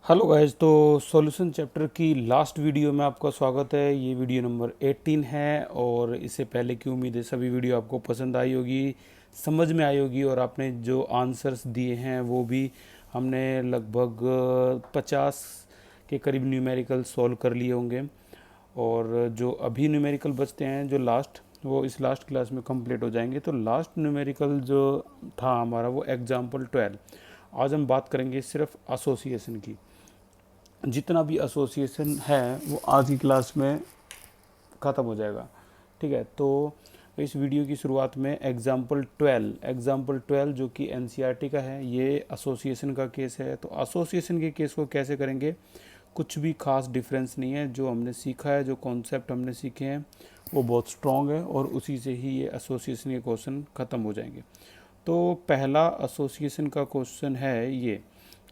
Hello guys. तो solution chapter की last video में आपका स्वागत है। ये वीडियो नंबर 18 है और इससे पहले की उम्मीद है सभी वीडियो आपको पसंद आई होगी, समझ में आई होगी और आपने जो आंसर्स दिए हैं वो भी हमने लगभग 50 के करीब न्यूमेरिकल सॉल्व कर लिए होंगे। और जो अभी न्यूमेरिकल बचते हैं जो लास्ट, वो इस लास्ट क्लास में कंप्लीट हो जाएंगे। तो लास्ट न्यूमेरिकल जो था हमारा वो एग्जाम्पल 12। आज हम बात करेंगे सिर्फ एसोसिएशन की। जितना भी एसोसिएशन है वो आज की क्लास में ख़त्म हो जाएगा। ठीक है, तो इस वीडियो की शुरुआत में एग्जाम्पल 12 जो कि एनसीईआरटी का है, ये एसोसिएशन का केस है। तो एसोसिएशन के केस को कैसे करेंगे, कुछ भी खास डिफरेंस नहीं है। जो हमने सीखा है, जो कॉन्सेप्ट हमने सीखे हैं वो बहुत स्ट्रॉन्ग है और उसी से ही ये एसोसिएशन के क्वेश्चन ख़त्म हो जाएंगे। तो पहला एसोसिएशन का क्वेश्चन है, ये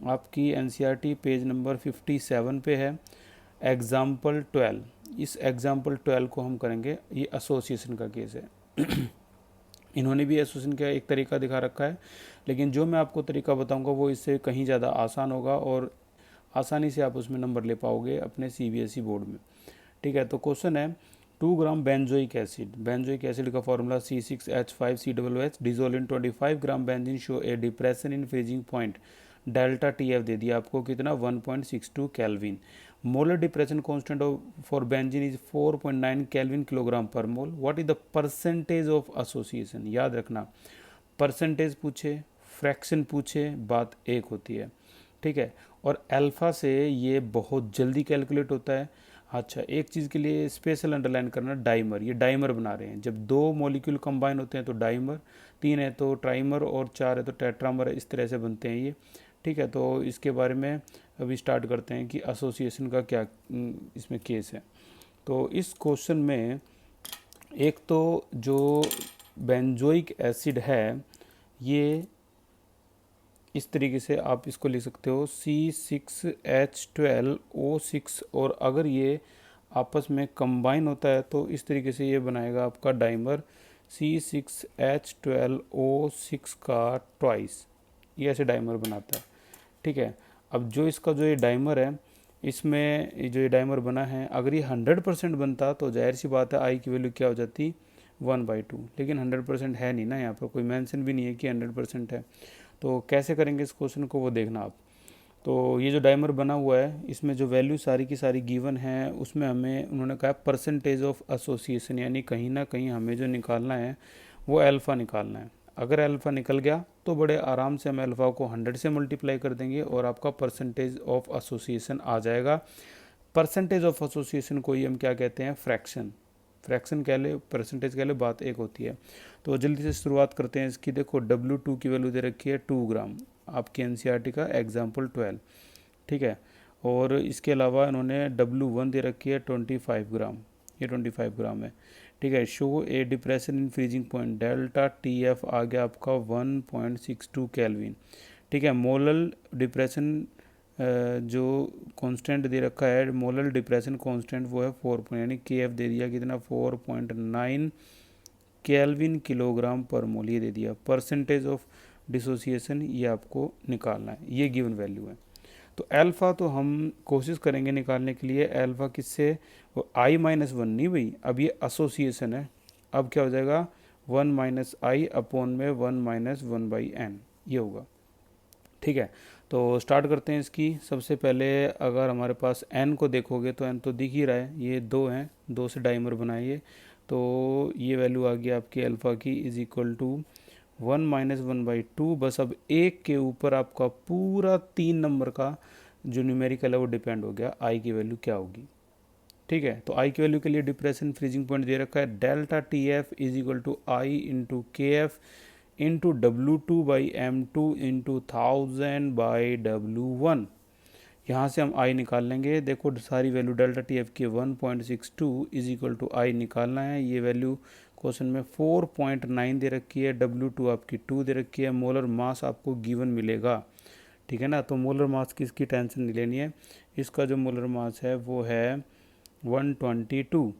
आपकी एनसीईआरटी पेज नंबर 57 पे है, एग्जाम्पल 12। इस एग्जाम्पल 12 को हम करेंगे, ये एसोसिएशन का केस है। इन्होंने भी एसोसिएशन का एक तरीका दिखा रखा है, लेकिन जो मैं आपको तरीका बताऊंगा वो इससे कहीं ज़्यादा आसान होगा और आसानी से आप उसमें नंबर ले पाओगे अपने सीबीएसई बोर्ड में। ठीक है, तो क्वेश्चन है 2 gram benzoic acid. Benzoic acid का formula C6H5COOH dissolve in 25 gram benzene show a depression in freezing point. Delta TF दे दिया आपको कितना, 1.62 kelvin. Molar depression constant for benzene is 4.9 kelvin kilogram per mole. What is the percentage of association. याद रखना, percentage पूछे, fraction पूछे, बात एक होती है। ठीक है, और अल्फ़ा से ये बहुत जल्दी कैलकुलेट होता है। अच्छा, एक चीज़ के लिए स्पेशल अंडरलाइन करना, डाइमर। ये डाइमर बना रहे हैं। जब दो मॉलिक्यूल कंबाइन होते हैं तो डाइमर, तीन है तो ट्राइमर और चार है तो टेट्रामर, इस तरह से बनते हैं ये। ठीक है, तो इसके बारे में अभी स्टार्ट करते हैं कि एसोसिएशन का क्या इसमें केस है। तो इस क्वेश्चन में एक तो जो बेंजोइक एसिड है, ये इस तरीके से आप इसको लिख सकते हो C6H12O6, और अगर ये आपस में कंबाइन होता है तो इस तरीके से ये बनाएगा आपका डाइमर C6H12O6 का ट्वाइस। ये ऐसे डाइमर बनाता है। ठीक है, अब जो इसका जो ये डाइमर है, इसमें जो ये डाइमर बना है, अगर ये 100% बनता तो जाहिर सी बात है आई की वैल्यू क्या हो जाती, 1/2। लेकिन 100% है नहीं ना, यहाँ पर कोई मेंशन भी नहीं है कि 100% है। तो कैसे करेंगे इस क्वेश्चन को वो देखना आप। तो ये जो डाइमर बना हुआ है, इसमें जो वैल्यू सारी की सारी गिवन है, उसमें हमें उन्होंने कहा परसेंटेज ऑफ एसोसिएशन, यानी कहीं ना कहीं हमें जो निकालना है वो अल्फ़ा निकालना है। अगर अल्फ़ा निकल गया तो बड़े आराम से हम अल्फ़ा को 100 से मल्टीप्लाई कर देंगे और आपका परसेंटेज ऑफ एसोसिएशन आ जाएगा। परसेंटेज ऑफ एसोसिएशन को ही हम क्या कहते हैं, फ्रैक्शन। फ्रैक्शन कह ले, परसेंटेज कह ले, बात एक होती है। तो जल्दी से शुरुआत करते हैं इसकी। देखो W2 की वैल्यू दे रखी है 2 ग्राम, आपकी एनसीईआरटी का एग्जाम्पल 12। ठीक है, और इसके अलावा इन्होंने W1 दे रखी है 25 ग्राम, ये 25 ग्राम है। ठीक है, show a depression in freezing point. Delta TF आ गया आपका 1.62 केल्विन। ठीक है, मोलल डिप्रेशन जो कांस्टेंट दे रखा है, मोलल डिप्रेशन कांस्टेंट वो है 4 यानी KF दे दिया कितना, 4.9 केल्विन किलोग्राम पर मोल, ये दे दिया। परसेंटेज ऑफ डिसोसिएशन ये आपको निकालना है, ये गिवन वैल्यू है। तो अल्फ़ा तो हम कोशिश करेंगे निकालने के लिए। अल्फ़ा किससे, वो I-1 नहीं भाई, अब ये एसोसिएशन है। अब क्या हो जाएगा, 1 - I अपॉन में 1 - 1/n, ये होगा। ठीक है, तो स्टार्ट करते हैं इसकी। सबसे पहले अगर हमारे पास n को देखोगे तो n तो दिख ही रहा है, ये 2 हैं, 2 से डाइमर बनाइए। तो ये वैल्यू आ गई आपकी अल्फ़ा की इज इक्वल टू 1 - 1/2। बस अब एक के ऊपर आपका पूरा 3 नंबर का जो न्यूमेरिकल है वो डिपेंड हो गया, आई की वैल्यू क्या होगी। ठीक है, तो आई की वैल्यू के लिए डिप्रेशन फ्रीजिंग पॉइंट दे रखा है, delta TF is equal to I into KF into W2/M2 into 1000/W1। यहाँ से हम आई निकाल लेंगे। देखो सारी वैल्यू डेल्टा TF की 1.62 इज इक्वल टू आई निकालना है। ये वैल्यू क्वेश्चन में 4.9 दे रखी है, W2 आपकी 2 दे रखी है, मोलर मास आपको गिवन मिलेगा। ठीक है ना, तो मोलर मास की इसकी टेंशन नहीं लेनी है। इसका जो मोलर मास है वो है 122।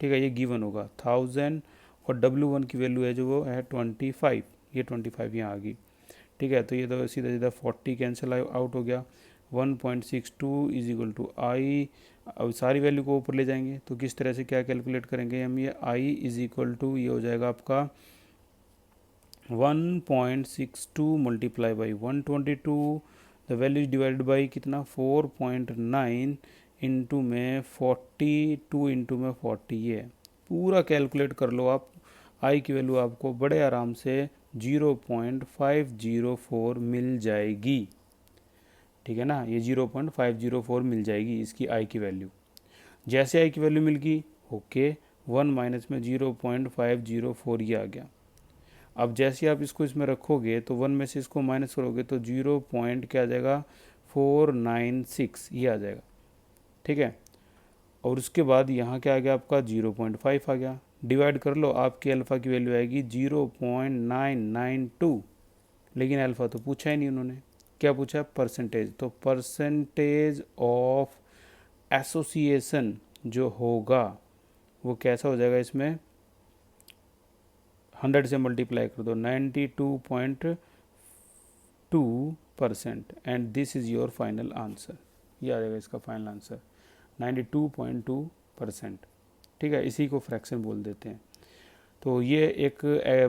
ठीक है, ये गिवन होगा 1000, और W1 की वैल्यू है जो वो है 25, ये 25 यहाँ आ गई। ठीक है, तो ये तो सीधा सीधा 40 कैंसिल आउट हो गया। 1.62 इज इक्वल टू आई। अब सारी वैल्यू को ऊपर ले जाएंगे तो किस तरह से क्या कैलकुलेट करेंगे हम, ये आई इज इक्वल टू ये हो जाएगा आपका 1.62 multiply by 122, the value is divided by कितना 4.9 इंटू में 42 इंटू में 40, ये पूरा कैलकुलेट कर लो आप। आई की वैल्यू आपको बड़े आराम से 0.504 मिल जाएगी, ठीक है ना, ये 0.504 मिल जाएगी इसकी आई की वैल्यू। जैसे आई की वैल्यू मिल गई, ओके, 1 माइनस में 0.504 ये आ गया। अब जैसे आप इसको इसमें रखोगे तो 1 में से इसको माइनस करोगे तो 0 पॉइंट क्या आ जाएगा 496 ये आ जाएगा, ठीक है। और उसके बाद यहाँ क्या आ गया आपका 0.5 आ गया, डिवाइड कर लो, आपकी अल्फ़ा की वैल्यू आएगी 0.992। लेकिन अल्फ़ा तो पूछा ही नहीं उन्होंने, क्या पूछा परसेंटेज, तो परसेंटेज ऑफ एसोसिएशन जो होगा वो कैसा हो जाएगा, इसमें 100 से मल्टीप्लाई कर दो 92.2% and this is your final answer, ये आ जाएगा इसका फाइनल आंसर 92.2%, ठीक है। इसी को फ्रैक्शन बोल देते हैं। तो ये एक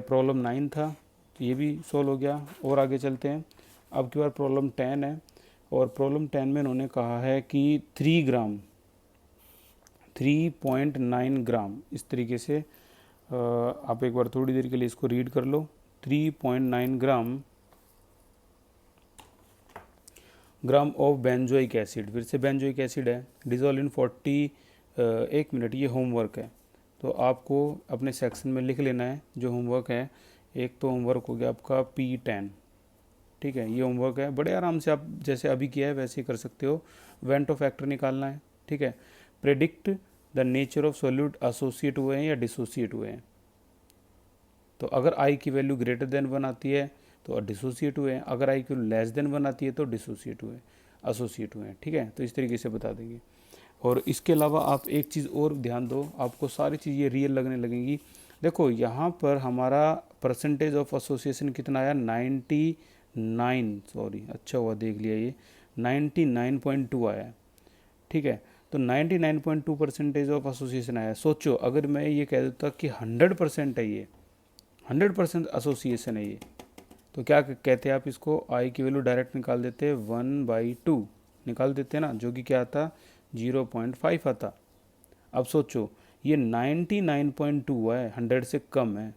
प्रॉब्लम 9 था, ये भी सॉल्व हो गया। और आगे चलते हैं, अब की बार प्रॉब्लम 10 है, और प्रॉब्लम 10 में उन्होंने कहा है कि 3 ग्राम 3.9 ग्राम, इस तरीके से आप एक बार थोड़ी देर के लिए इसको रीड कर लो। 3.9 ग्राम ऑफ बेंजोइक एसिड, फिर से बेंजोइक एसिड है, डिजोल्व इन 40, 1 मिनट, ये होमवर्क है तो आपको अपने सेक्शन में लिख लेना है जो होमवर्क है। एक तो होमवर्क हो गया आपका P10, ठीक है, ये होमवर्क है, बड़े आराम से आप जैसे अभी किया है वैसे ही कर सकते हो। वेंटो फैक्टर निकालना है, ठीक है। Predict the nature of solute associate हुए हैं या डिसोसिएट हुए हैं, तो अगर आई की वैल्यू ग्रेटर देन 1 आती है तो डिसोसिएट हुए हैं, अगर आई की वैल्यू लेस देन 1 आती है तो डिसोसिएट हुए, एसोसिएट हुए हैं, ठीक है। तो इस तरीके से बता देंगे। और इसके अलावा आप एक चीज़ और ध्यान दो, आपको सारी चीज़ें रियल लगने लगेंगी। देखो यहाँ पर हमारा परसेंटेज ऑफ एसोसिएशन कितना आया 99, सॉरी अच्छा हुआ देख लिया, ये 99.2 आया, ठीक है। तो 99.2 परसेंटेज ऑफ एसोसिएशन आया। सोचो अगर मैं ये कह देता कि 100% है, ये 100% एसोसिएशन है ये, तो क्या कहते हैं आप इसको, आई की वैल्यू डायरेक्ट निकाल देते 1/2 निकाल देते ना, जो कि क्या आता 0.5 आता। अब सोचो ये 99.2 है, 100 से कम है,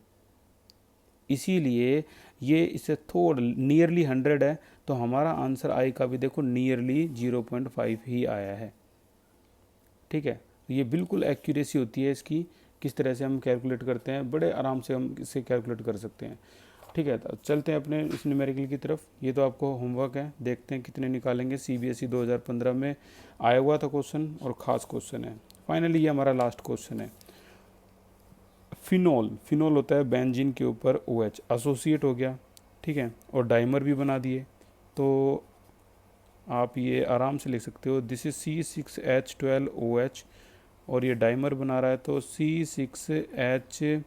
इसीलिए ये इससे थोड़ा नियरली 100 है, तो हमारा आंसर आई का भी देखो नियरली 0.5 ही आया है, ठीक है। ये बिल्कुल एक्यूरेसी होती है इसकी, किस तरह से हम कैलकुलेट करते हैं, बड़े आराम से हम इसे कैलकुलेट कर सकते हैं, ठीक है। तो चलते हैं अपने इस न्यूमेरिकल की तरफ। ये तो आपको होमवर्क है, देखते हैं कितने निकालेंगे। CBSE 2015 में आया हुआ था क्वेश्चन और ख़ास क्वेश्चन है। फाइनली ये हमारा लास्ट क्वेश्चन है। फिनोल, फिनोल होता है बेंजीन के ऊपर OH, एसोसिएट हो गया, ठीक है, और डाइमर भी बना दिए, तो आप ये आराम से लिख सकते हो दिस इज C6H12OH, और ये डाइमर बना रहा है तो C6H5,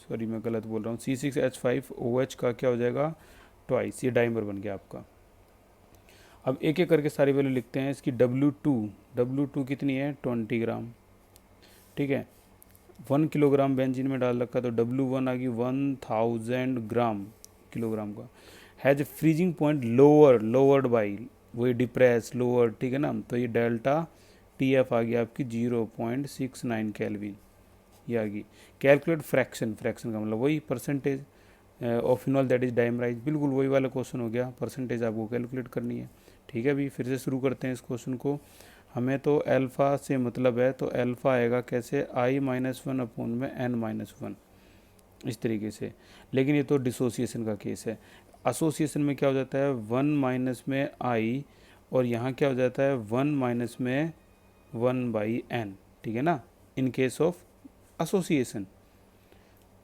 सॉरी मैं गलत बोल रहा हूँ, C6H5OH का क्या हो जाएगा ट्वाइस, ये डाइमर बन गया आपका। अब एक एक करके सारी वैल्यू लिखते हैं। इसकी W2 कितनी है 20 ग्राम, ठीक है। 1 किलोग्राम बेंजीन में डाल रखा तो W1 आ गई 1000 ग्राम किलोग्राम का। Has freezing point lowered by, वही डिप्रेस लोअर, ठीक है ना, तो ये डेल्टा TF आ गया आपकी 0.69 केल्विन, ये आ गई। कैलकुलेट फ्रैक्शन, फ्रैक्शन का मतलब वही percentage of phenol that is dimerise, बिल्कुल वही वाला क्वेश्चन हो गया, परसेंटेज आपको कैलकुलेट करनी है, ठीक है। अभी फिर से शुरू करते हैं इस क्वेश्चन को। हमें तो अल्फ़ा से मतलब है, तो अल्फ़ा आएगा कैसे I-1/n-1, इस तरीके से। लेकिन ये तो डिसोसिएशन का केस है। एसोसिएशन में क्या हो जाता है 1 माइनस में I, और यहाँ क्या हो जाता है 1 माइनस में 1/n, ठीक है ना, इन केस ऑफ एसोसिएशन।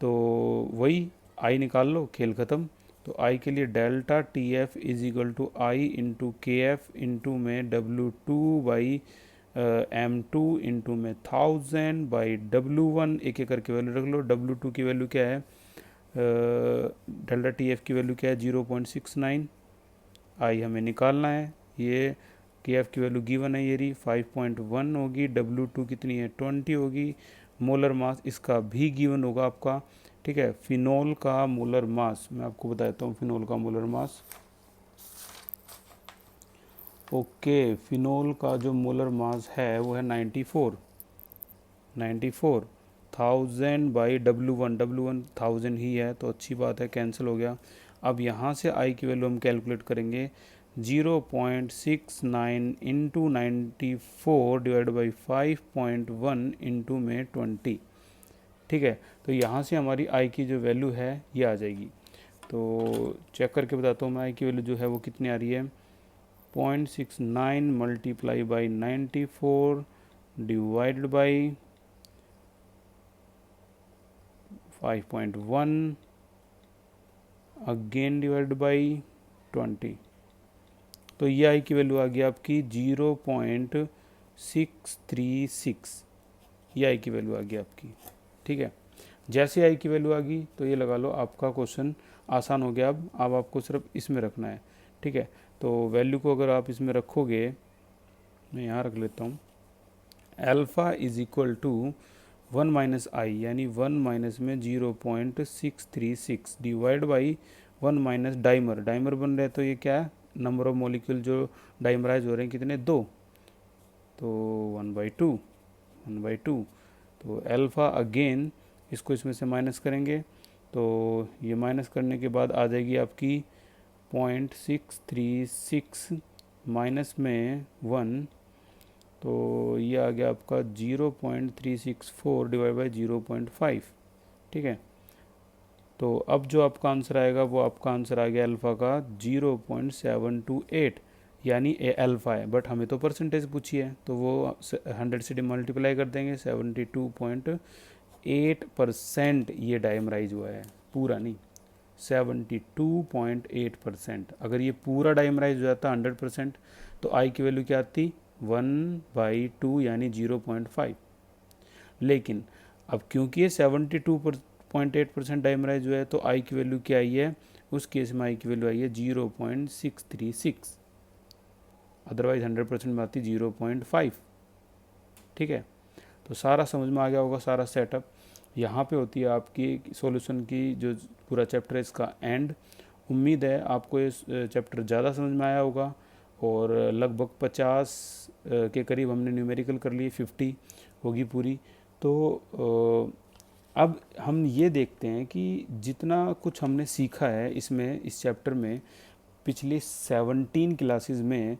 तो वही I निकाल लो, खेल ख़त्म। तो I के लिए delta TF is equal to I into KF into में W2/m2 इंटू में 1000/W1, एक एक करके वैल्यू रख लो। W2 की वैल्यू क्या है, डेल्टा TF की वैल्यू क्या है 0.69, I हमें निकालना है, ये KF की वैल्यू गिवन है, ये रही 5.1 होगी, W2 कितनी है 20 होगी, मोलर मास इसका भी गिवन होगा आपका। ठीक है, फिनोल का मोलर मास मैं आपको बता देता हूँ, फिनोल का मोलर मास। ओके, फिनोल का जो मोलर मास है वो है 94 1000 बाई W1, W1 1000 ही है, तो अच्छी बात है, कैंसिल हो गया। अब यहाँ से आई की वैल्यू हम कैलकुलेट करेंगे, 0.69 इंटू 94 डिवाइड बाई 5.1 इंटू में 20। ठीक है, तो यहाँ से हमारी आई की जो वैल्यू है ये आ जाएगी। तो चेक करके बताता हूँ मैं, आई की वैल्यू जो है वो कितनी आ रही है, 0.69 multiply by 94 divided by 5.1 again divide by 20। तो ये आई की वैल्यू आ गई आपकी 0.636, ये आई की वैल्यू आ गई आपकी। ठीक है, जैसे आई की वैल्यू आ गई तो ये लगा लो आपका क्वेश्चन आसान हो गया। अब आपको सिर्फ इसमें रखना है। ठीक है, तो वैल्यू को अगर आप इसमें रखोगे, मैं यहाँ रख लेता हूँ, alpha is equal to 1 minus I, यानी 1 माइनस में 0.636 divide by 1 minus dimer, dimer बन रहे तो ये क्या है, नंबर ऑफ मॉलिक्यूल जो डाइमराइज हो रहे हैं कितने, 2, तो 1/2, तो अल्फ़ा अगेन इसको इसमें से माइनस करेंगे, तो ये माइनस करने के बाद आ जाएगी आपकी 0.636 माइनस में 1, तो ये आ गया आपका 0.364 डिवाइड बाई 0.5। ठीक है, तो अब जो आपका आंसर आएगा वो आपका आंसर आ गया अल्फ़ा का 0.728, यानी ए अल्फ़ा है, बट हमें तो परसेंटेज पूछी है, तो वो 100 से मल्टीप्लाई कर देंगे, 72.8% ये डायमराइज हुआ है, पूरा नहीं, 72.8%। अगर ये पूरा डायमराइज हो जाता 100% तो आई की वैल्यू क्या आती, 1/2 यानी 0.5। लेकिन अब क्योंकि ये 72.8% डायमराइज हुआ है तो आई की वैल्यू क्या आई है, उस केस में आई की वैल्यू आई है 0.636, अदरवाइज 100% में आती 0.5। ठीक है, तो सारा समझ में आ गया होगा, सारा सेटअप। यहाँ पे होती है आपकी सॉल्यूशन की जो पूरा चैप्टर है इसका एंड। उम्मीद है आपको ये चैप्टर ज़्यादा समझ में आया होगा, और लगभग 50 के करीब हमने न्यूमेरिकल कर लिए, 50 होगी पूरी। तो अब हम ये देखते हैं कि जितना कुछ हमने सीखा है इसमें, इस चैप्टर में, पिछली 17 क्लासेस में,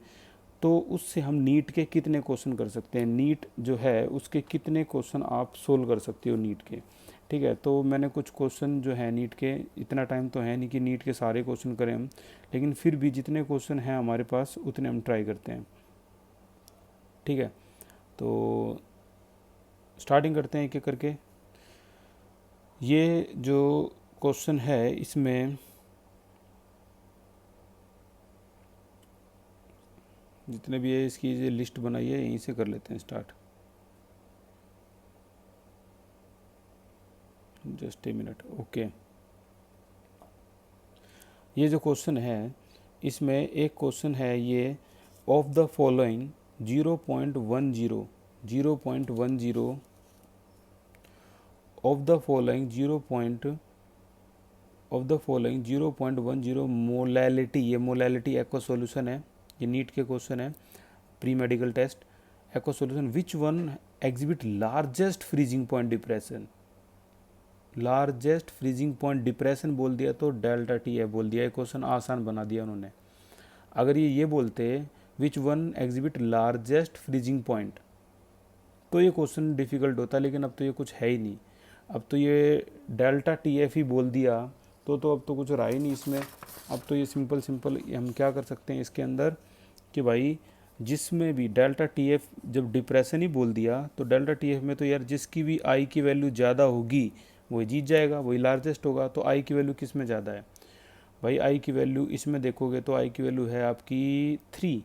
तो उससे हम नीट के कितने क्वेश्चन कर सकते हैं, नीट जो है उसके कितने क्वेश्चन आप सोल्व कर सकते हो नीट के। ठीक है, तो मैंने कुछ क्वेश्चन जो है नीट के, इतना टाइम तो है नहीं कि नीट के सारे क्वेश्चन करें हम, लेकिन फिर भी जितने क्वेश्चन हैं हमारे पास उतने हम ट्राई करते हैं। ठीक है, तो स्टार्टिंग करते हैं एक एक करके। ये जो क्वेश्चन है इसमें जितने भी है इसकी ये लिस्ट बनाई है, यहीं से कर लेते हैं start. Just a minute. Okay, ये जो क्वेश्चन है इसमें एक क्वेश्चन है ये, of the following 0.10 of the following 0.10 molality, ये मोलैलिटी एक्वा सॉल्यूशन है, ये नीट के क्वेश्चन है, pre medical test. Aqua solution which one exhibit largest freezing point depression, largest freezing point depression बोल दिया तो डेल्टा टी है बोल दिया, ये क्वेश्चन आसान बना दिया उन्होंने। अगर ये बोलते विच one exhibit largest freezing point तो ये क्वेश्चन डिफ़िकल्ट होता, लेकिन अब तो ये कुछ है ही नहीं, अब तो ये डेल्टा टी एफ ही बोल दिया, तो अब तो कुछ रहा ही नहीं इसमें। अब तो ये सिंपल हम क्या कर सकते हैं इसके अंदर कि भाई जिसमें भी डेल्टा टी एफ जब डिप्रेशन ही बोल दिया तो डेल्टा टी एफ में तो यार जिसकी भी आई की वैल्यू ज़्यादा होगी वही जीत जाएगा, वही लार्जेस्ट होगा। तो आई की वैल्यू किस में ज़्यादा है भाई, आई की वैल्यू इसमें देखोगे तो आई की वैल्यू है आपकी 3,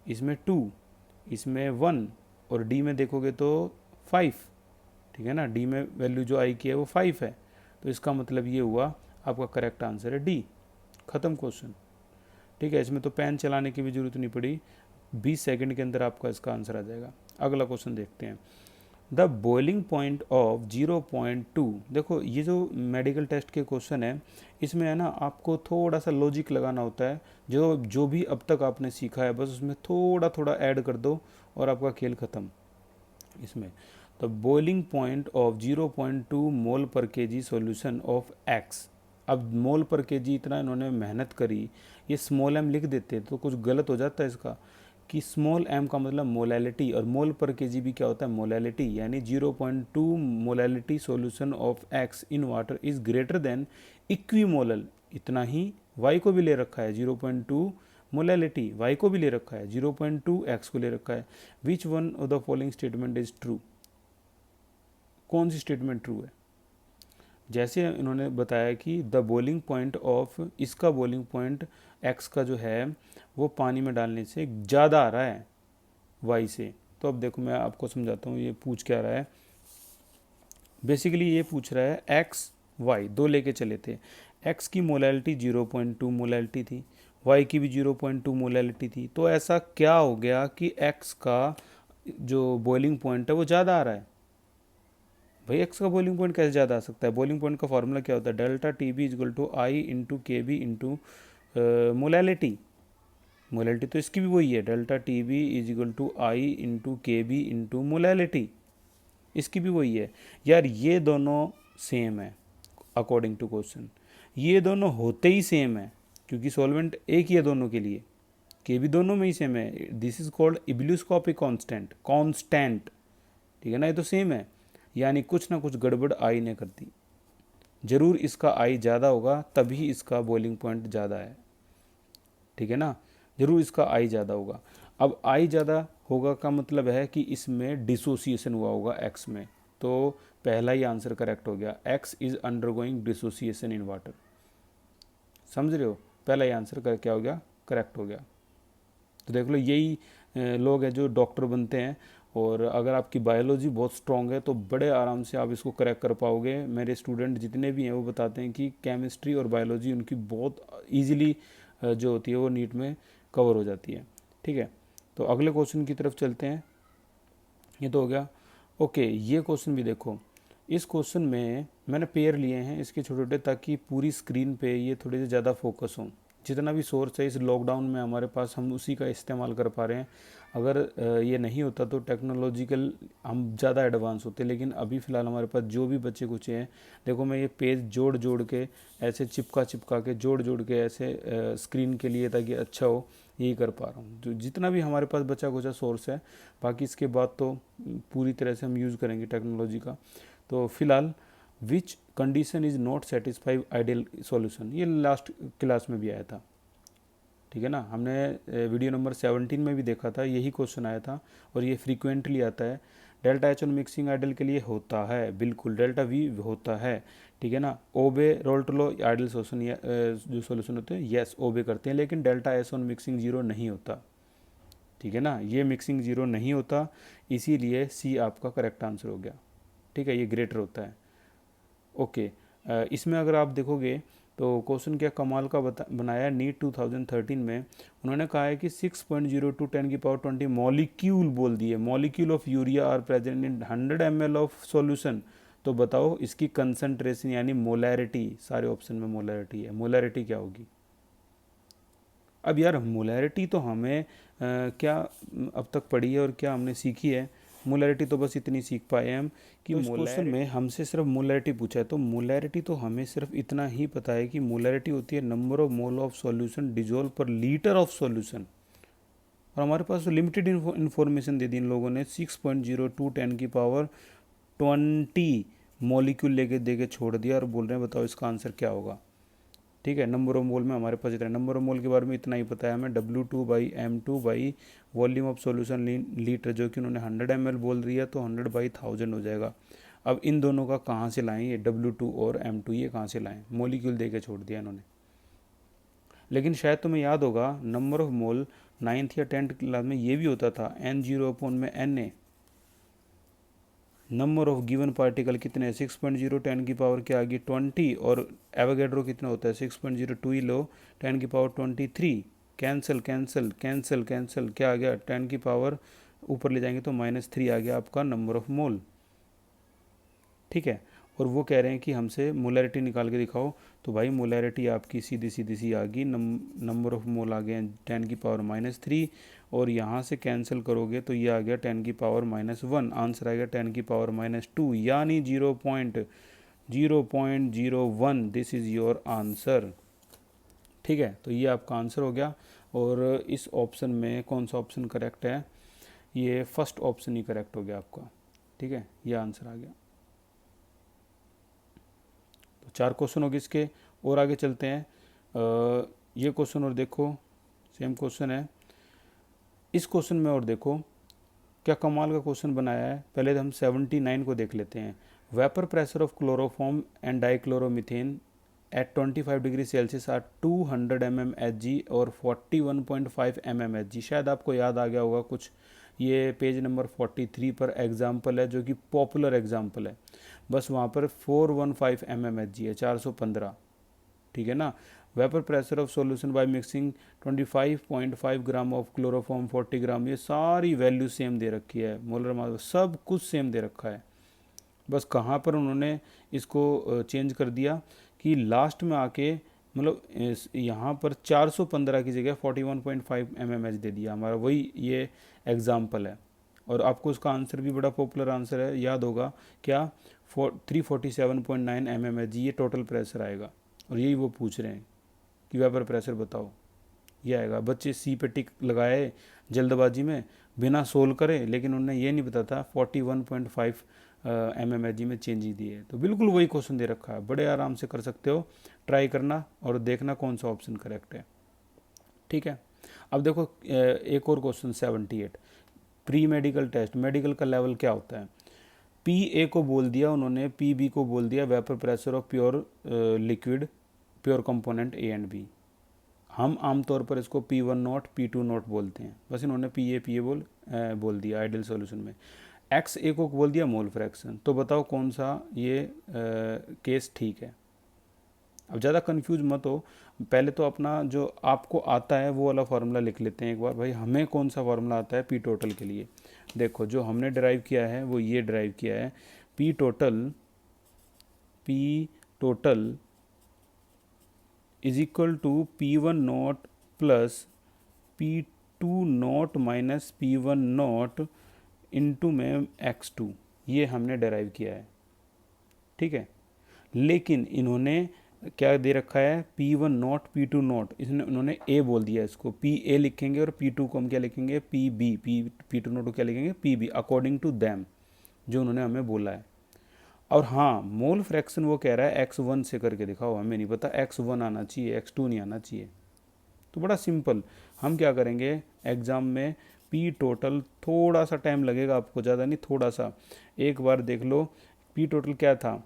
इसमें 2, इसमें 1, और डी में देखोगे तो 5। ठीक है ना, डी में वैल्यू जो आई की है वो 5 है, तो इसका मतलब ये हुआ आपका करेक्ट आंसर है डी। ख़त्म क्वेश्चन। ठीक है, इसमें तो पेन चलाने की भी जरूरत नहीं पड़ी, 20 सेकंड के अंदर आपका इसका आंसर आ जाएगा। अगला क्वेश्चन देखते हैं। द बॉइलिंग पॉइंट ऑफ 0.2, देखो ये जो मेडिकल टेस्ट के क्वेश्चन है इसमें है ना आपको थोड़ा सा लॉजिक लगाना होता है, जो जो भी अब तक आपने सीखा है बस उसमें थोड़ा थोड़ा ऐड कर दो और आपका खेल ख़त्म। इसमें द बॉइलिंग पॉइंट ऑफ 0.2 मोल पर केजी सॉल्यूशन ऑफ एक्स। अब मोल पर केजी इतना इन्होंने मेहनत करी, ये स्मॉल एम लिख देते तो कुछ गलत हो जाता है इसका, कि स्मॉल एम का मतलब मोलैलिटी और मोल पर केजी भी क्या होता है मोलैलिटी, यानी 0.2 molality solution of X in water is greater than equimolal, इतना ही वाई को भी ले रखा है 0.2 मोलैलिटी, वाई को भी ले रखा है 0.2 एक्स को ले रखा है। Which one of the following statement is true, कौन सी स्टेटमेंट ट्रू है? जैसे इन्होंने बताया कि द बॉइलिंग पॉइंट ऑफ, इसका बॉइलिंग पॉइंट एक्स का जो है वो पानी में डालने से ज़्यादा आ रहा है वाई से। तो अब देखो मैं आपको समझाता हूँ ये पूछ क्या रहा है। बेसिकली ये पूछ रहा है एक्स वाई दो लेके चले थे, एक्स की मोलैलिटी 0.2 मोलैलिटी थी, वाई की भी 0.2 मोलैलिटी थी, तो ऐसा क्या हो गया कि एक्स का जो बॉइलिंग पॉइंट है वो ज़्यादा आ रहा है? भाई एक्स का बॉइलिंग पॉइंट कैसे ज़्यादा आ सकता है? बॉइलिंग पॉइंट का फॉर्मूला क्या होता है? Delta T B equal to I into K B into molality. Molality तो इसकी भी वही है, delta T B is equal to I into K B into molality, इसकी भी वही है। यार ये दोनों सेम है अकॉर्डिंग टू क्वेश्चन, ये दोनों होते ही सेम है क्योंकि सॉल्वेंट एक ही है दोनों के लिए, के भी दोनों में ही सेम है। This is called ebullioscopic constant, constant, ठीक है ना, ये तो सेम है, यानी कुछ ना कुछ गड़बड़ आई ने कर दी, जरूर इसका आई ज़्यादा होगा तभी इसका बॉइलिंग पॉइंट ज़्यादा है, ठीक है ना, जरूर इसका आई ज़्यादा होगा। अब आई ज़्यादा होगा का मतलब है कि इसमें डिसोसिएशन हुआ होगा एक्स में, तो पहला ही आंसर करेक्ट हो गया, x is undergoing dissociation in water. समझ रहे हो, पहला ही आंसर कर क्या हो गया, करेक्ट हो गया। तो देख लो यही लोग हैं जो डॉक्टर बनते हैं, और अगर आपकी बायोलॉजी बहुत स्ट्रांग है तो बड़े आराम से आप इसको क्रैक कर पाओगे। मेरे स्टूडेंट जितने भी हैं वो बताते हैं कि केमिस्ट्री और बायोलॉजी उनकी बहुत इजीली जो होती है वो नीट में कवर हो जाती है, ठीक है। तो अगले क्वेश्चन की तरफ चलते हैं, ये तो हो गया। ओके, ये क्वेश्चन भी देखो, इस क्वेश्चन में मैंने पेयर लिए हैं इसके छोटे छोटे ताकि पूरी स्क्रीन पे ये थोड़े से ज़्यादा फोकस हों। जितना भी सोर्स है इस लॉकडाउन में हमारे पास हम उसी का इस्तेमाल कर पा रहे हैं। अगर ये नहीं होता तो टेक्नोलॉजिकल हम ज़्यादा एडवांस होते, लेकिन अभी फ़िलहाल हमारे पास जो भी बच्चे कुछ हैं, देखो मैं ये पेज जोड़ जोड़ के ऐसे चिपका चिपका के जोड़ जोड़ के ऐसे स्क्रीन के लिए ताकि अच्छा हो, यही कर पा रहा हूँ। जो जितना भी हमारे पास बचा कुचा सोर्स है, बाकी इसके बाद तो पूरी तरह से हम यूज़ करेंगे टेक्नोलॉजी का। तो फिलहाल which condition is not satisfied ideal solution, ये लास्ट क्लास में भी आया था, ठीक है ना, हमने वीडियो नंबर 17 में भी देखा था, यही क्वेश्चन आया था और ये फ्रीक्वेंटली आता है। Delta H on mixing ideal के लिए होता है, बिल्कुल डेल्टा वी होता है, ठीक है ना। ओबे रोल्टलो आइडल सोल्यूशन जो सोल्यूशन होते हैं यस ओबे करते हैं, लेकिन delta S on mixing zero नहीं होता, ठीक है ना, ये मिक्सिंग जीरो नहीं होता, इसीलिए सी आपका करेक्ट आंसर हो गया, ठीक है, ये ग्रेटर होता है। ओके, इसमें अगर आप देखोगे तो क्वेश्चन क्या कमाल का बनाया नीट 2013 में, उन्होंने कहा है कि 6.02 10⁻20 मॉलिक्यूल बोल दिए, molecule of urea are present in 100 ml of solution. तो बताओ इसकी कंसंट्रेशन यानी मोलैरिटी, सारे ऑप्शन में मोलैरिटी है, मोलैरिटी क्या होगी? अब यार मोलैरिटी तो हमें क्या अब तक पढ़ी है और क्या हमने सीखी है, मोलैरिटी तो बस इतनी सीख पाए हम कि तो क्वेश्चन में हमसे सिर्फ मोलैरिटी पूछा है, तो मोलैरिटी तो हमें सिर्फ इतना ही पता है कि मोलैरिटी होती है number of mole of solution dissolve पर लीटर ऑफ सॉल्यूशन, और हमारे पास तो लिमिटेड इन्फॉर्मेशन दे दी इन लोगों ने, 6.02 10⁻20 मॉलिक्यूल लेके दे के छोड़ दिया और बोल रहे हैं बताओ इसका आंसर क्या होगा, ठीक है। नंबर ऑफ मोल में हमारे पास इतना, नंबर ऑफ मोल के बारे में इतना ही पता है हमें, W2/M2 volume of solution litre, जो कि उन्होंने 100 ml बोल दिया तो 100/1000 हो जाएगा। अब इन दोनों का कहाँ से लाएं, ये W2 और M2 ये कहाँ से लाएं, मॉलिक्यूल दे के छोड़ दिया इन्होंने। लेकिन शायद तुम्हें याद होगा नंबर ऑफ मोल 9th या 10th क्लास में ये भी होता था, N0/Na, number of given particle कितने, 6.0 10⁻20 और एवोगैड्रो कितना होता है 6.02 लो 10⁻23, कैंसिल कैंसिल कैंसिल कैंसिल, क्या आ गया 10 की पावर ऊपर ले जाएंगे तो -3 आ गया आपका नंबर ऑफ मोल। ठीक है, और वो कह रहे हैं कि हमसे मोलैरिटी निकाल के दिखाओ, तो भाई मोलैरिटी आपकी सीधी सीधी सी आ गई, नंबर ऑफ मोल आ गए 10 की पावर -3, और यहाँ से कैंसिल करोगे तो ये आ गया 10 की पावर -1, आंसर आ गया 10 की पावर -2, यानी 0.01, दिस इज़ योर आंसर। ठीक है, तो ये आपका आंसर हो गया। और इस ऑप्शन में कौन सा ऑप्शन करेक्ट है, ये फर्स्ट ऑप्शन ही करेक्ट हो गया आपका। ठीक है, ये आंसर आ गया। तो 4 क्वेश्चन हो गए इसके, और आगे चलते हैं। ये क्वेश्चन और देखो, सेम क्वेश्चन है। इस क्वेश्चन में और देखो क्या कमाल का क्वेश्चन बनाया है। पहले तो हम 79 को देख लेते हैं। Vapour pressure of chloroform and dichloromethane at 25 degree Celsius are 200 mmHg और 41.5 mmHg। शायद आपको याद आ गया होगा कुछ, ये पेज नंबर 43 पर एग्जाम्पल है जो कि पॉपुलर एग्जाम्पल है। बस वहाँ पर 415 mmHg है, 415। ठीक है ना। Vapour pressure of solution by mixing 25.5 gram of chloroform 40 ग्राम, ये सारी वैल्यू सेम दे रखी है, मोलर मास सब कुछ सेम दे रखा है। बस कहाँ पर उन्होंने इसको चेंज कर दिया कि लास्ट में आके मतलब यहाँ पर 415 की जगह 41.5 mmH दे दिया हमारा, वही ये एग्जाम्पल है। और आपको उसका आंसर भी बड़ा पॉपुलर आंसर है, याद होगा क्या, 347.9 mmH ये टोटल प्रेशर आएगा। और यही वो पूछ रहे हैं कि वेपर प्रेशर बताओ, ये आएगा। बच्चे सी पे टिक लगाए जल्दबाजी में बिना सोल्व करे, लेकिन उन्होंने ये नहीं पता था 41.5 mmHg में चेंज ही दिए। तो बिल्कुल वही क्वेश्चन दे रखा है, बड़े आराम से कर सकते हो, ट्राई करना और देखना कौन सा ऑप्शन करेक्ट है। ठीक है, अब देखो एक और question 78, pre medical test. Medical का लेवल क्या होता है। पी ए को बोल दिया उन्होंने, पी बी को बोल दिया vapour pressure of pure liquid, pure component A and B. हम आमतौर पर इसको P1 नॉट P2 नॉट बोलते हैं, बस इन्होंने पी ए बोल दिया आइडियल सॉल्यूशन में। एक्स ए को बोल दिया मोल फ्रैक्शन। तो बताओ कौन सा ये केस ठीक है। अब ज़्यादा कंफ्यूज मत हो, पहले तो अपना जो आपको आता है वो वाला फार्मूला लिख लेते हैं एक बार। भाई हमें कौन सा फार्मूला आता है पी टोटल के लिए। देखो जो हमने ड्राइव किया है वो ये ड्राइव किया है, P total is equal to P1 naught plus P2 naught minus P1 naught into में x2, ये हमने डेराइव किया है। ठीक है, लेकिन इन्होंने क्या दे रखा है, P1 नॉट P2 नॉट, इसने उन्होंने A बोल दिया, इसको PA लिखेंगे और P2 को हम क्या लिखेंगे PB, P2 नॉट को क्या लिखेंगे PB, अकॉर्डिंग टू दैम, जो उन्होंने हमें बोला है। और हाँ, मोल फ्रैक्शन वो कह रहा है x1 से करके दिखाओ, हमें नहीं पता, x1 आना चाहिए, x2 नहीं आना चाहिए। तो बड़ा सिंपल, हम क्या करेंगे एग्ज़ाम में पी टोटल, थोड़ा सा टाइम लगेगा आपको, ज़्यादा नहीं, थोड़ा सा, एक बार देख लो पी टोटल क्या था।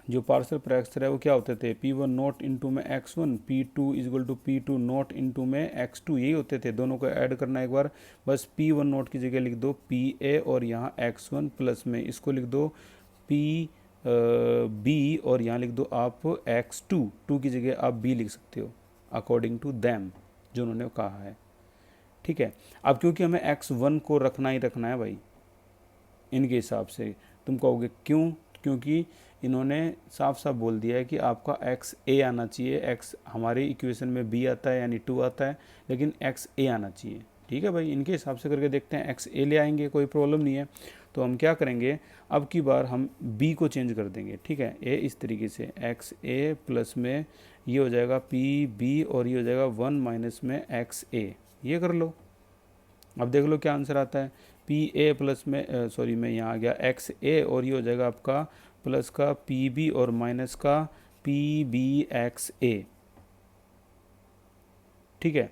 जो पार्शियल फ्रैक्शन है वो क्या होते थे, P1 नॉट इंटू में x1, P2 equal to P2 not into में x2, यही होते थे। दोनों को ऐड करना एक बार, बस P1 नॉट की जगह लिख दो PA और यहाँ x1 प्लस में इसको लिख दो PB और यहाँ लिख दो आप x2, 2 की जगह आप B लिख सकते हो अकॉर्डिंग टू दैम, जो उन्होंने कहा है। ठीक है, अब क्योंकि हमें x1 को रखना ही रखना है भाई इनके हिसाब से। तुम कहोगे क्यों, क्योंकि इन्होंने साफ साफ बोल दिया है कि आपका एक्स ए आना चाहिए। एक्स हमारे इक्वेशन में बी आता है यानी 2 आता है, लेकिन एक्स ए आना चाहिए। ठीक है भाई, इनके हिसाब से करके देखते हैं, एक्स ए ले आएंगे, कोई प्रॉब्लम नहीं है। तो हम क्या करेंगे, अब की बार हम बी को चेंज कर देंगे। ठीक है, ए इस तरीके से एक्स ए प्लस में ये हो जाएगा पी बी और ये हो जाएगा 1 माइनस में एक्स ए, ये कर लो। अब देख लो क्या आंसर आता है, पी ए प्लस में सॉरी मैं यहाँ आ गया एक्स ए और ये हो जाएगा आपका प्लस का पी बी और माइनस का पी बी एक्स ए। ठीक है,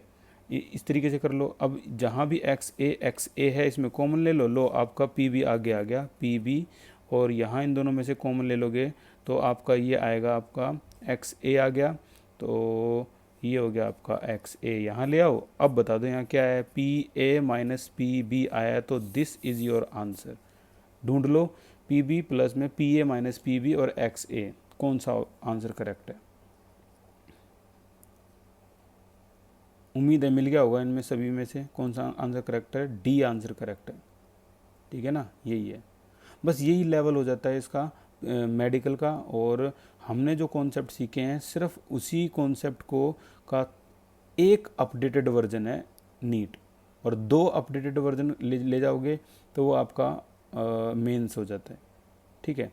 इस तरीके से कर लो। अब जहाँ भी एक्स ए है इसमें कॉमन ले लो, लो आपका पी बी आगे आ गया पी बी, और यहाँ इन दोनों में से कॉमन ले लोगे तो आपका ये आएगा, आपका एक्स ए आ गया, तो ये हो गया आपका एक्स ए, यहाँ ले आओ। अब बता दो यहाँ क्या है, P A minus P B आया है, तो दिस इज़ योर आंसर। ढूंढ लो पी बी प्लस में P A minus P B और एक्स ए, कौन सा आंसर करेक्ट है। उम्मीद है मिल गया होगा इनमें सभी में से कौन सा आंसर करेक्ट है। डी आंसर करेक्ट है, ठीक है ना, यही है। बस यही लेवल हो जाता है इसका मेडिकल का। और हमने जो कॉन्सेप्ट सीखे हैं सिर्फ उसी कॉन्सेप्ट को का एक अपडेटेड वर्जन है नीट, और 2 अपडेटेड वर्जन ले जाओगे तो वो आपका मेंस हो जाता है, ठीक है।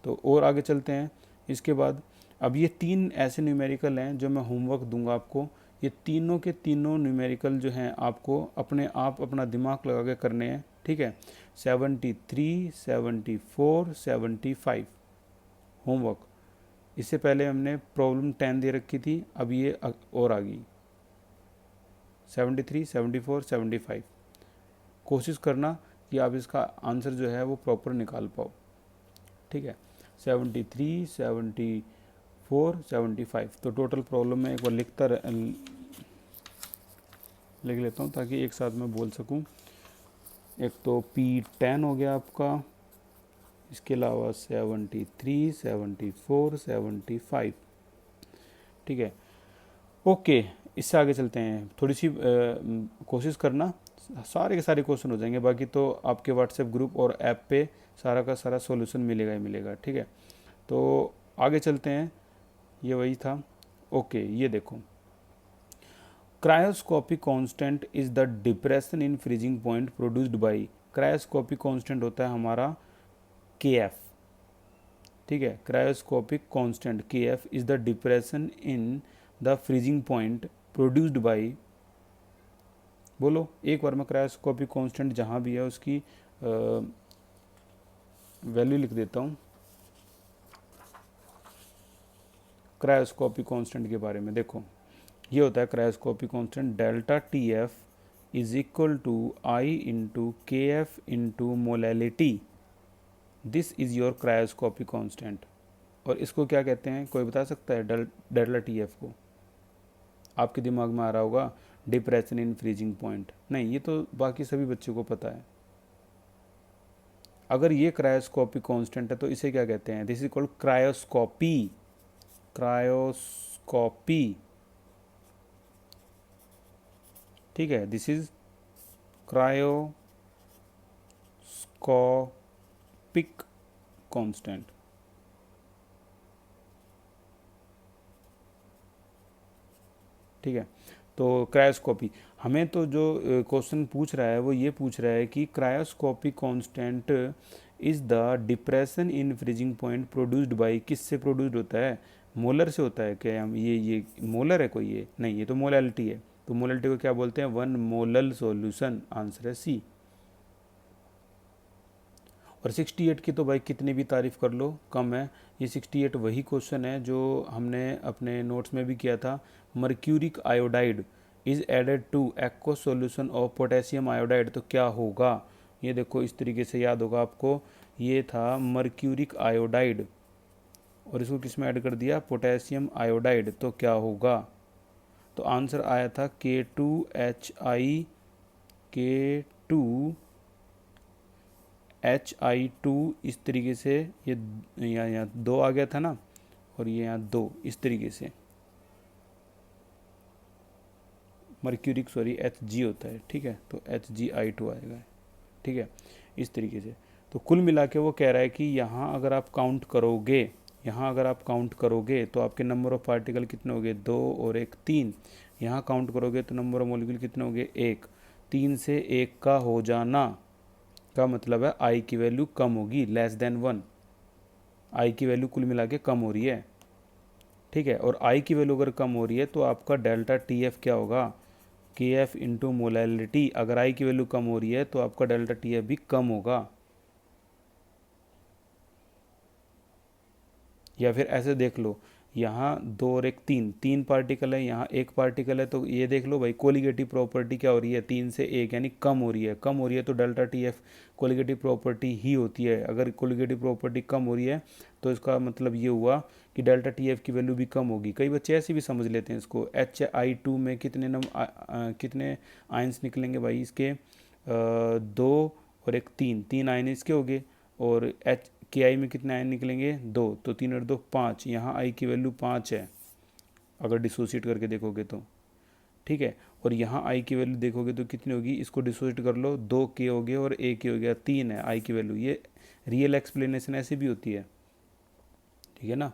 तो और आगे चलते हैं। इसके बाद अब ये 3 ऐसे न्यूमेरिकल हैं जो मैं होमवर्क दूंगा आपको। ये तीनों के तीनों न्यूमेरिकल जो हैं आपको अपने आप अपना दिमाग लगा के करने हैं, ठीक है। 73, 74, 75 होमवर्क। इससे पहले हमने प्रॉब्लम 10 दे रखी थी, अब ये और आ गई 73, 74, 75। कोशिश करना कि आप इसका आंसर जो है वो प्रॉपर निकाल पाओ, ठीक है। 73, 74, 75। तो टोटल प्रॉब्लम में एक बार लिख लेता हूँ ताकि एक साथ मैं बोल सकूँ। एक तो P10 हो गया आपका, इसके अलावा 73, 74, 75, ठीक है। ओके, इससे आगे चलते हैं। थोड़ी सी कोशिश करना, सारे के सारे क्वेश्चन हो जाएंगे, बाकी तो आपके व्हाट्सएप ग्रुप और ऐप पे सारा का सारा सॉल्यूशन मिलेगा ही मिलेगा, ठीक है। तो आगे चलते हैं, ये वही था। ओके, ये देखो, cryoscopic constant is the depression in freezing point produced by. Cryoscopic constant होता है हमारा KF, ठीक है। Cryoscopic constant KF is the depression in the freezing point produced by. बोलो एक बार मैं क्रायोस्कोपिक कांस्टेंट जहाँ भी है उसकी वैल्यू लिख देता हूँ क्रायोस्कोपिक कांस्टेंट के बारे में। देखो ये होता है cryoscopic constant, delta TF is equal to I into KF into molality. This is your cryoscopic constant. और इसको क्या कहते हैं, कोई बता सकता है? डेल्टा TF को आपके दिमाग में आ रहा होगा डिप्रेशन इन फ्रीजिंग पॉइंट। नहीं, ये तो बाकी सभी बच्चों को पता है। अगर ये क्रायोस्कोपिक कांस्टेंट है तो इसे क्या कहते हैं? This is called क्रायोस्कोपी। क्रायोस्कोपी, ठीक है, दिस इज क्रायोस्कोपिक कांस्टेंट। ठीक है, तो क्रायोस्कोपी हमें तो जो क्वेश्चन पूछ रहा है वो ये पूछ रहा है कि cryoscopic constant is the depression in freezing point produced by. किससे प्रोड्यूस्ड होता है? मोलर से होता है क्या? हम ये मोलर है कोई? ये नहीं, ये तो मोलैलिटी है। तो मोलैलिटी को क्या बोलते हैं? 1 मोलल सॉल्यूशन। आंसर है सी। और 68 की तो भाई कितनी भी तारीफ़ कर लो कम है। ये 68 वही क्वेश्चन है जो हमने अपने नोट्स में भी किया था। Mercuric iodide is added to aqueous solution of potassium iodide, तो क्या होगा? ये देखो इस तरीके से याद होगा आपको। ये था मर्क्यूरिक आयोडाइड और इसको किस में ऐड कर दिया? पोटेशियम आयोडाइड, तो क्या होगा? तो आंसर आया था K2HI, K2HI2। इस तरीके से ये यहाँ 2 आ गया था ना, और ये यहाँ 2 इस तरीके से। मर्क्यूरिक सॉरी Hg होता है, ठीक है, तो HgI2 आएगा, ठीक है, इस तरीके से। तो कुल मिला के वो कह रहा है कि यहाँ अगर आप काउंट करोगे, यहाँ अगर आप काउंट करोगे तो आपके नंबर ऑफ पार्टिकल कितने हो गए? 2 और 1 3। यहाँ काउंट करोगे तो नंबर ऑफ मॉलिक्यूल कितने हो गए? 1। 3 से 1 का हो जाना का मतलब है आई की वैल्यू कम होगी, लेस देन 1। आई की वैल्यू कुल मिला के कम हो रही है, ठीक है। और आई की वैल्यू अगर कम हो रही है तो आपका डेल्टा TF क्या होगा? KF into molality. अगर आई की वैल्यू कम हो रही है तो आपका डेल्टा TF भी कम होगा। या फिर ऐसे देख लो, यहाँ 2 और 1 3, 3 पार्टिकल है, यहाँ 1 पार्टिकल है, तो ये देख लो भाई कोलिगेटिव प्रॉपर्टी क्या हो रही है? 3 से 1 यानी कम हो रही है। कम हो रही है तो डेल्टा TF कोलिगेटिव प्रॉपर्टी ही होती है। अगर कोलिगेटिव प्रॉपर्टी कम हो रही है तो इसका मतलब ये हुआ कि डेल्टा TF की वैल्यू भी कम होगी। कई बच्चे ऐसे भी समझ लेते हैं इसको। HI2 में कितने आयंस निकलेंगे भाई इसके? 2 और 1 3, 3 आयन इसके हो गए। और KI में कितने आयन निकलेंगे? 2, तो 3 और 2 5। यहाँ आई की वैल्यू 5 है अगर डिसोसिएट करके देखोगे तो। ठीक है। और यहाँ आई की वैल्यू देखोगे तो कितनी होगी, इसको डिसोसिएट कर लो, 2k हो गया और a हो गया, 3 है आई की वैल्यू। ये रियल एक्सप्लेनेशन ऐसी भी होती है, ठीक है ना।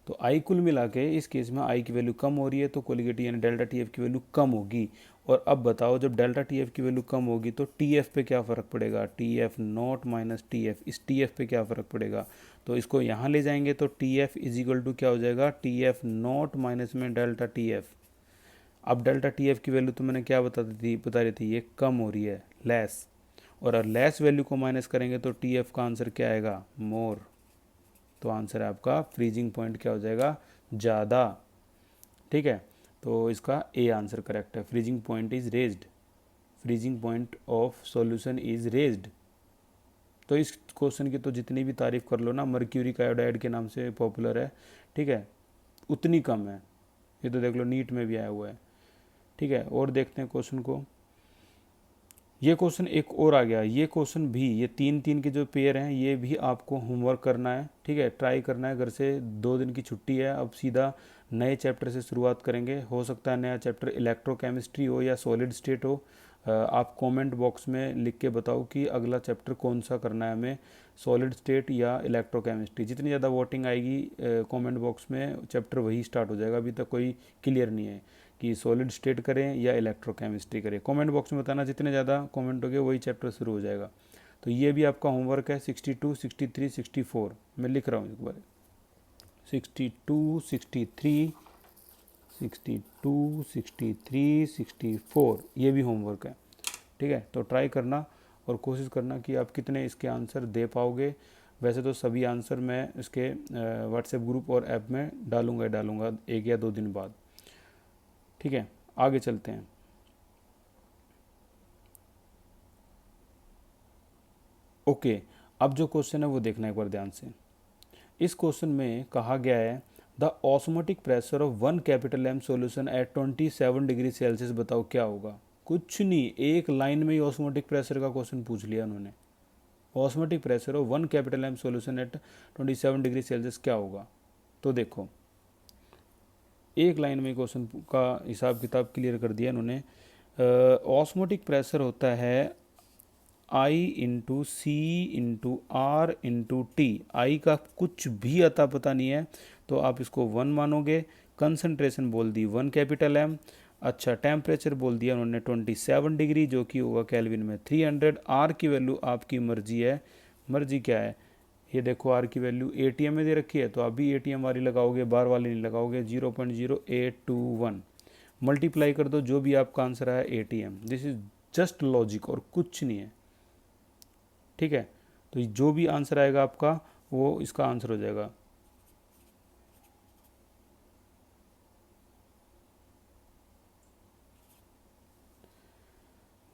तो आई कुल मिला के इस केस में आई की वैल्यू कम हो रही है तो कोलिगेटिव यानी डेल्टा टी एफ की वैल्यू कम होगी। और अब बताओ जब डेल्टा टी एफ की वैल्यू कम होगी तो टी एफ पे क्या फ़र्क पड़ेगा, T F not minus T F, इस टी एफ पे क्या फ़र्क पड़ेगा। तो इसको यहाँ ले जाएंगे तो T F is equal to क्या हो जाएगा, टी एफ नॉट माइनस में डेल्टा टी एफ। अब डेल्टा टी एफ की वैल्यू तो मैंने क्या बता रही थी, ये कम हो रही है, लेस। और लेस वैल्यू को माइनस करेंगे तो टी एफ का आंसर क्या आएगा, मोर। तो आंसर है आपका फ्रीजिंग पॉइंट क्या हो जाएगा, ज़्यादा, ठीक है। तो इसका ए आंसर करेक्ट है, freezing point is raised, freezing point of solution is raised. तो इस क्वेश्चन की तो जितनी भी तारीफ कर लो ना, मर्क्यूरी का आयोडाइड के नाम से पॉपुलर है, ठीक है, उतनी कम है। ये तो देख लो नीट में भी आया हुआ है, ठीक है। और देखते हैं क्वेश्चन को। ये क्वेश्चन एक और आ गया, ये क्वेश्चन भी, ये 3-3 के जो पेयर हैं ये भी आपको होमवर्क करना है, ठीक है, ट्राई करना है घर से। 2 दिन की छुट्टी है, अब सीधा नए चैप्टर से शुरुआत करेंगे। हो सकता है नया चैप्टर इलेक्ट्रोकेमिस्ट्री हो या सॉलिड स्टेट हो। आप कमेंट बॉक्स में लिख के बताओ कि अगला चैप्टर कौन सा करना है हमें, सॉलिड स्टेट या इलेक्ट्रोकेमिस्ट्री। जितनी ज़्यादा वोटिंग आएगी कमेंट बॉक्स में, चैप्टर वही स्टार्ट हो जाएगा। अभी तक कोई क्लियर नहीं है कि सॉलिड स्टेट करें या इलेक्ट्रोकेमिस्ट्री करें। कमेंट बॉक्स में बताना, जितने ज़्यादा कमेंट हो गए वही चैप्टर शुरू हो जाएगा। तो ये भी आपका होमवर्क है, 62, 63, 64 मैं लिख रहा हूँ एक बार, 62, 63, 62, 63, 64, ये भी होमवर्क है, ठीक है। तो ट्राई करना और कोशिश करना कि आप कितने इसके आंसर दे पाओगे। वैसे तो सभी आंसर मैं इसके व्हाट्सएप ग्रुप और ऐप में डालूंगा 1 या 2 दिन बाद, ठीक है। आगे चलते हैं। ओके, अब जो क्वेश्चन है वो देखना एक बार ध्यान से। इस क्वेश्चन में कहा गया है the osmotic pressure of 1 capital M solution at 27 degree Celsius, बताओ क्या होगा। कुछ नहीं, एक लाइन में ही ऑस्मोटिक प्रेशर का क्वेश्चन पूछ लिया उन्होंने। Osmotic pressure of 1 capital M solution at 27 degree Celsius क्या होगा। तो देखो एक लाइन में क्वेश्चन का हिसाब किताब क्लियर कर दिया इन्होंने। ऑस्मोटिक प्रेशर होता है I into C into R into T. I का कुछ भी अता पता नहीं है तो आप इसको 1 मानोगे। कंसंट्रेशन बोल दी 1 कैपिटल एम। अच्छा, टेम्परेचर बोल दिया उन्होंने 27 डिग्री, जो कि होगा केल्विन में 300। आर की वैल्यू आपकी मर्जी है, मर्जी क्या है ये देखो। आर की वैल्यू एटीएम में दे रखी है तो आप भी एटीएम वाली लगाओगे, बार वाली नहीं लगाओगे। 0.0821 मल्टीप्लाई कर दो, जो भी आपका आंसर आया ATM. This is just logic और कुछ नहीं है, ठीक है। तो जो भी आंसर आएगा आपका वो इसका आंसर हो जाएगा।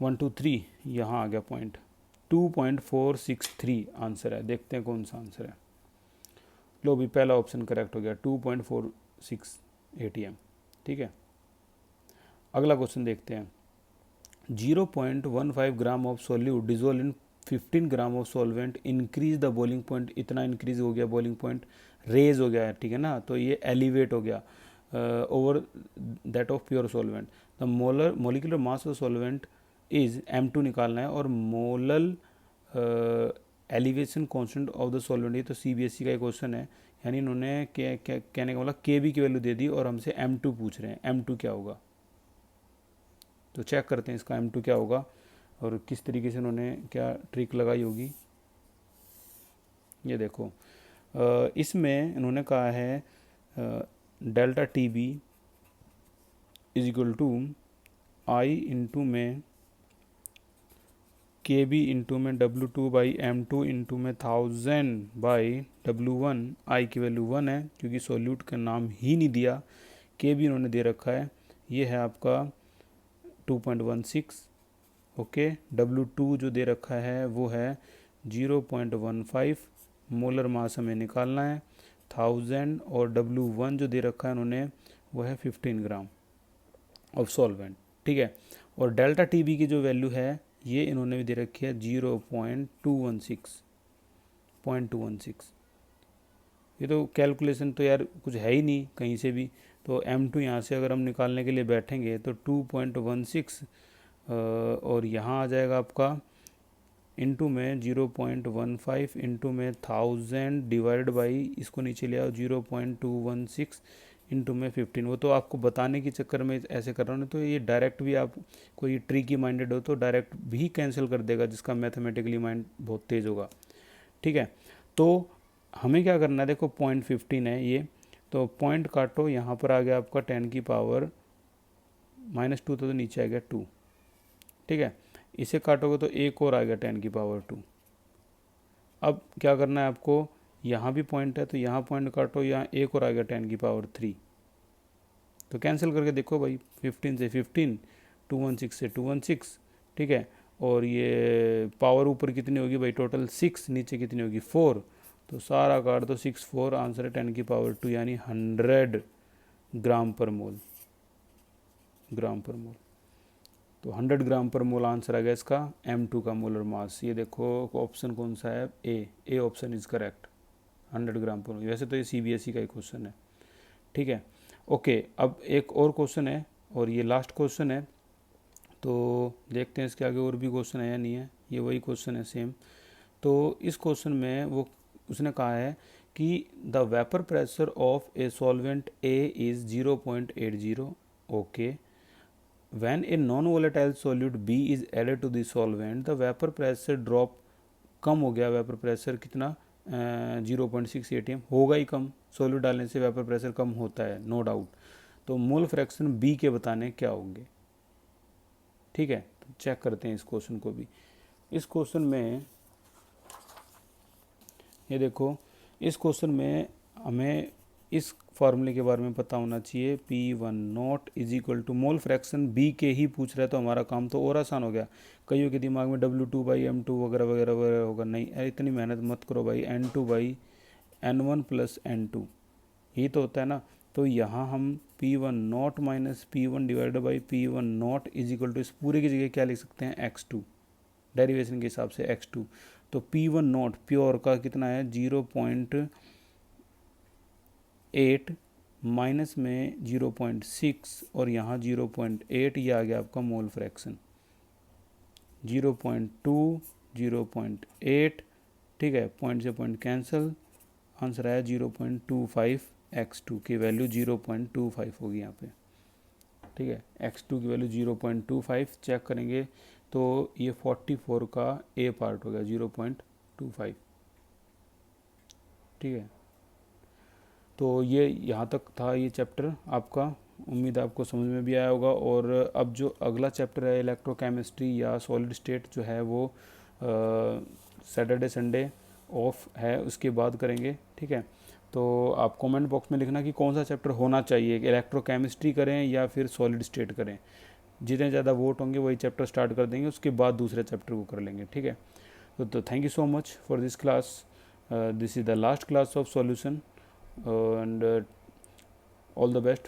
वन टू थ्री यहाँ आ गया पॉइंट, 2.463 आंसर है। देखते हैं कौन सा आंसर है। लो भी पहला ऑप्शन करेक्ट हो गया, 2.46 एटीएम, ठीक है। अगला क्वेश्चन देखते हैं। 0.15 gram of solute dissolve in 15 gram of solvent increase the boiling point. इतना इंक्रीज हो गया बॉइलिंग पॉइंट, रेज हो गया है, ठीक है ना। तो ये एलिवेट हो गया over that of pure solvent. The molecular mass of solvent is M2 निकालना है और molal elevation constant of the solvent. ये तो CBSE का एक क्वेश्चन है, यानी इन्होंने कहने का मतलब KB की वैल्यू दे दी और हमसे M2 पूछ रहे हैं। M2 क्या होगा, तो चेक करते हैं इसका M2 क्या होगा और किस तरीके से उन्होंने क्या ट्रिक लगाई होगी। ये देखो इसमें इन्होंने कहा है delta TB is equal to I into में KB इंटू में W2/M2 इंटू में 1000/W1। आई की वैल्यू 1 है क्योंकि सोल्यूट का नाम ही नहीं दिया। KB इन्होंने दे रखा है, ये है आपका 2.16। ओके, W2 जो दे रखा है वो है 0.15। मोलर मास हमें निकालना है 1000 और W1 जो दे रखा है उन्होंने वो है 15 ग्राम ऑफ सॉल्वेंट, ठीक है। और डेल्टा TB की जो वैल्यू है ये इन्होंने भी दे रखी है 0.216। ये तो कैलकुलेशन तो यार कुछ है ही नहीं कहीं से भी, तो M2 यहाँ से अगर हम निकालने के लिए बैठेंगे तो 2.16 और यहाँ आ जाएगा आपका इंटू में 0.15 इंटू में 1000 डिवाइड बाई, इसको नीचे ले आओ, 0.216 इंटू में 15। वो तो आपको बताने के चक्कर में ऐसे कर रहा हूँ, नहीं तो ये डायरेक्ट भी आप कोई ट्रिकी माइंडेड हो तो डायरेक्ट भी कैंसिल कर देगा, जिसका मैथमेटिकली माइंड बहुत तेज़ होगा। ठीक है, तो हमें क्या करना है, देखो 0.15 है ये, तो पॉइंट काटो, यहाँ पर आ गया आपका 10 की पावर -2, तो नीचे आ गया 2। ठीक है, इसे काटोगे तो एक और आ गया 10 की पावर 2। अब क्या करना है आपको, यहाँ भी पॉइंट है तो यहाँ पॉइंट काटो, यहाँ एक और आ गया 10 की पावर 3, तो कैंसिल करके देखो भाई, 15 से 15, 216 से 216। ठीक है, और ये पावर ऊपर कितनी होगी भाई, टोटल 6, नीचे कितनी होगी 4, तो सारा काट दो 6 4, आंसर है 10 की पावर 2 यानी 100 ग्राम पर मोल, ग्राम पर मोल। तो 100 ग्राम पर मोल आंसर आ गया इसका M2 का मोलर मास। ये देखो ऑप्शन कौन सा है, ए ऑप्शन इज करेक्ट, 100 ग्राम पर मोल। वैसे तो ये CBSE का ही क्वेश्चन है। ठीक है, ओके, अब एक और क्वेश्चन है और ये लास्ट क्वेश्चन है, तो देखते हैं इसके आगे और भी क्वेश्चन है या नहीं है। ये वही क्वेश्चन है सेम। तो इस क्वेश्चन में वो उसने कहा है कि the vapour pressure of a solvent A is 0.80। Okay, when a non-volatile solute B is added to the solvent the vapor pressure drop, कम हो गया वेपर प्रेशर कितना, 0.6 atm, होगा ही कम, सोल्यूट डालने से वेपर प्रेशर कम होता है नो डाउट। तो मोल fraction B के बताने क्या होंगे। ठीक है, तो चेक करते हैं इस क्वेश्चन को भी। इस क्वेश्चन में ये देखो, इस क्वेश्चन में हमें इस फार्मूले के बारे में पता होना चाहिए, P1 not is equal to, mole fraction B के ही पूछ रहा है तो हमारा काम तो और आसान हो गया। कईयों के दिमाग में W2/M2 वगैरह वगैरह वगैरह होगा, नहीं इतनी मेहनत मत करो भाई, N2/N1 प्लस N2 यही तो होता है ना। तो यहाँ हम P1 not minus P1 divide by P1 not is equal to, इस पूरे की जगह क्या लिख सकते हैं, X2, डेरिवेशन के हिसाब से X2। तो P1 नॉट प्योर का कितना है, 0.8 माइनस में 0.6 और यहाँ 0.8, ये आ गया आपका मोल फ्रैक्शन 0.2 0.8। ठीक है, पॉइंट से पॉइंट कैंसिल, आंसर आया 0.25, X2 की वैल्यू 0.25 होगी यहाँ पे। ठीक है, X2 की वैल्यू 0.25 चेक करेंगे तो ये 44 का A पार्ट हो गया 0.25। ठीक है, तो ये यहाँ तक था ये चैप्टर आपका, उम्मीद है आपको समझ में भी आया होगा। और अब जो अगला चैप्टर है इलेक्ट्रोकेमिस्ट्री या सॉलिड स्टेट जो है वो सैटरडे संडे ऑफ है, उसके बाद करेंगे। ठीक है, तो आप कमेंट बॉक्स में लिखना कि कौन सा चैप्टर होना चाहिए, इलेक्ट्रोकेमिस्ट्री करें या फिर सॉलिड स्टेट करें। जितने ज़्यादा वोट होंगे वही चैप्टर स्टार्ट कर देंगे, उसके बाद दूसरे चैप्टर को कर लेंगे। ठीक है, तो thank you so much for this class, this is the last class of solution and all the best